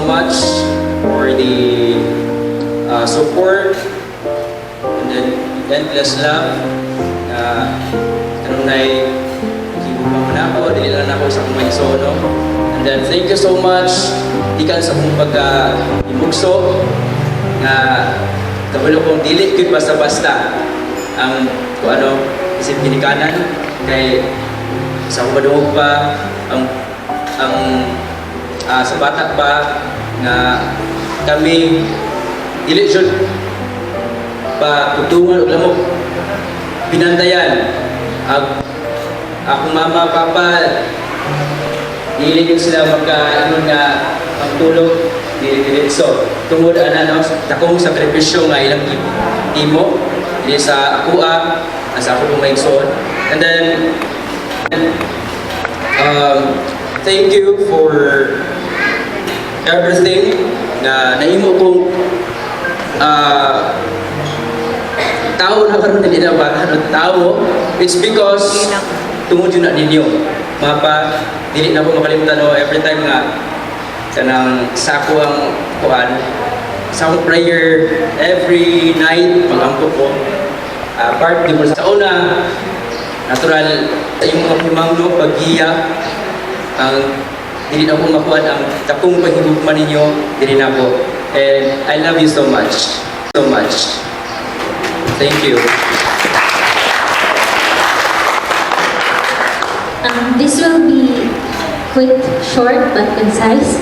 so much for the support and then endless love. Ano na hibog man ako, dili lang ako sa kumay solo. And then thank you so much ikan sa kong pagka-imugso na kabalo kong dili good basta-basta ang kung ano isip ginikanan kay sa kumadungog pa ang sa bata pa nga kami dili jud pa tutungan og lamok pinandayan akong mama papa dili gyud sila magka-ingon nga pagtulog dili so tungod ana dakong sakripisyo nga ilang imo dili sa akuha sa ako pumaigsoon. And then thank you for everything na naimo kong tao na karon dili na ba tao. It's because tungod yun na ninyo mapa dili na ko makalimutan every time nga kanang sako ang kuan sa prayer every night magampo ko part di mo sa una natural sa imong mga himangno paggiya ang dili na ko makuha ang takong paghigugma ninyo dili na ko. And I love you so much thank you. This will be quick, short but concise.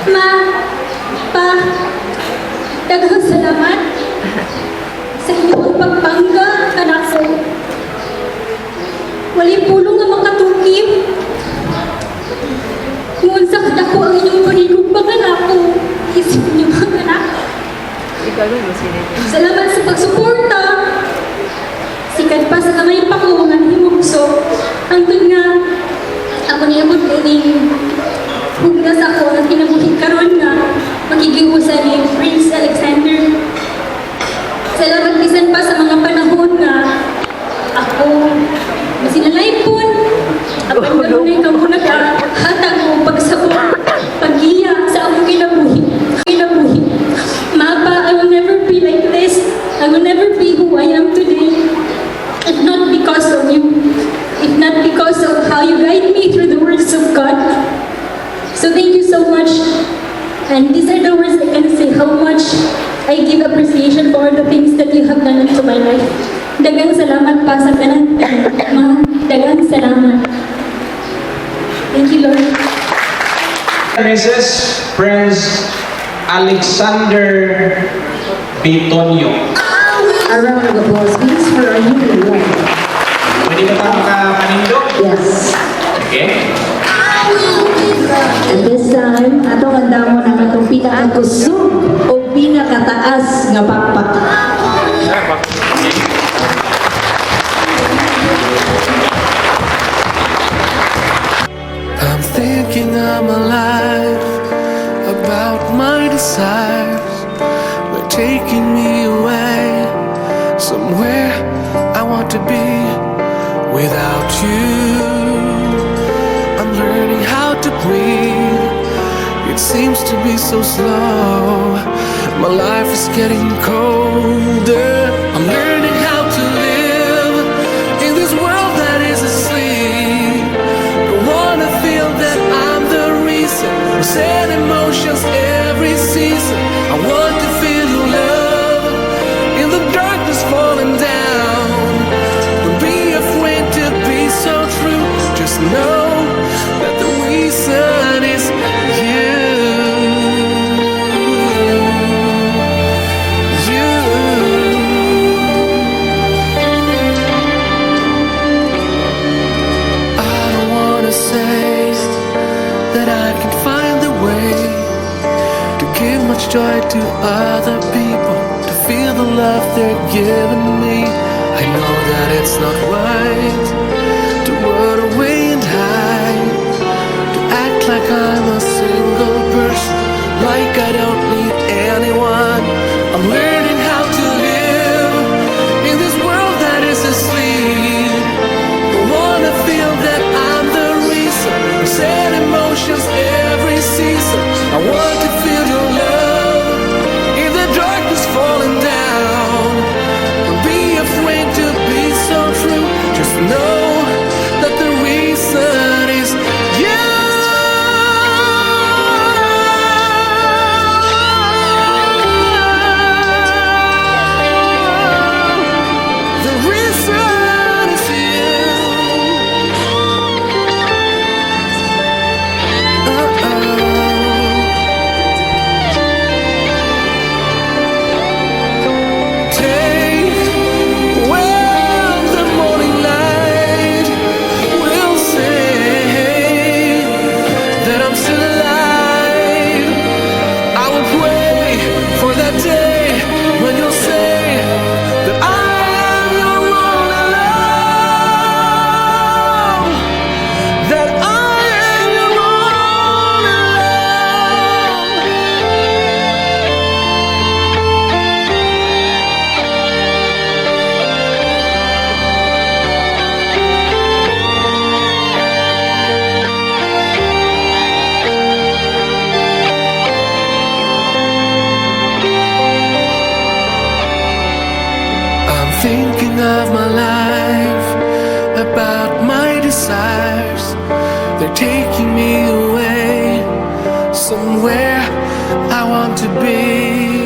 Ma, pa, daghang salamat sa inyong pagpangga, anak ko. Walay pulong nga makatukip. Ngunit sa kadako ang inyong panigugmang anak ko, isip niyo mga anak. Salamat sa pagsuporta. Sikat pa sa kamay pa ko mga himugso. Hangtod nga, ako niya mo tuning hugnas ako na kinabuhi karon nga magiging-usa ni Prince Alexander. Salamat bisan pa sa mga panahon nga ako masinalaipon. Apan kanunay ka muna ka hatag mo pagsabot paggiya sa akong kinabuhi. Mapa, I will never be like this. I will never be who I am today. If not because of you. If not because of how you guide me through the words of God. So thank you so much. And these are the words I can say how much I give appreciation for the things that you have done into my life. Dagang salamat pa sa kanan. Dagang salamat. Thank you, Lord. Mrs. Prince Alexander Bitonio. A round of applause, please, for our new wife. Pwede ba tayo makapanindo? Yes. Okay. And this time, atong handa mo na itong pinakakusog o pinakataas nga pakpak. I'm thinking I'm alive, about my desires. They're taking me away, somewhere I want to be without you. I'm learning how to breathe, it seems to be so slow. My life is getting colder. I'm learning how to live in this world that is asleep. Don't wanna feel that I'm the reason. Sad emotions every season. I want to feel your love in the darkness falling down. Don't be afraid to be so true. Just know that the reason is you. I don't wanna say that I can find the way to give much joy to other people, to feel the love they're giving me. I know that it's not right to run away and hide, to act like I'm a single person, like I don't need anyone. I'm learning how to live in this world that is asleep. Don't wanna feel that I'm the reason. Sad emotions thinking of my life, about my desires. They're taking me away somewhere I want to be.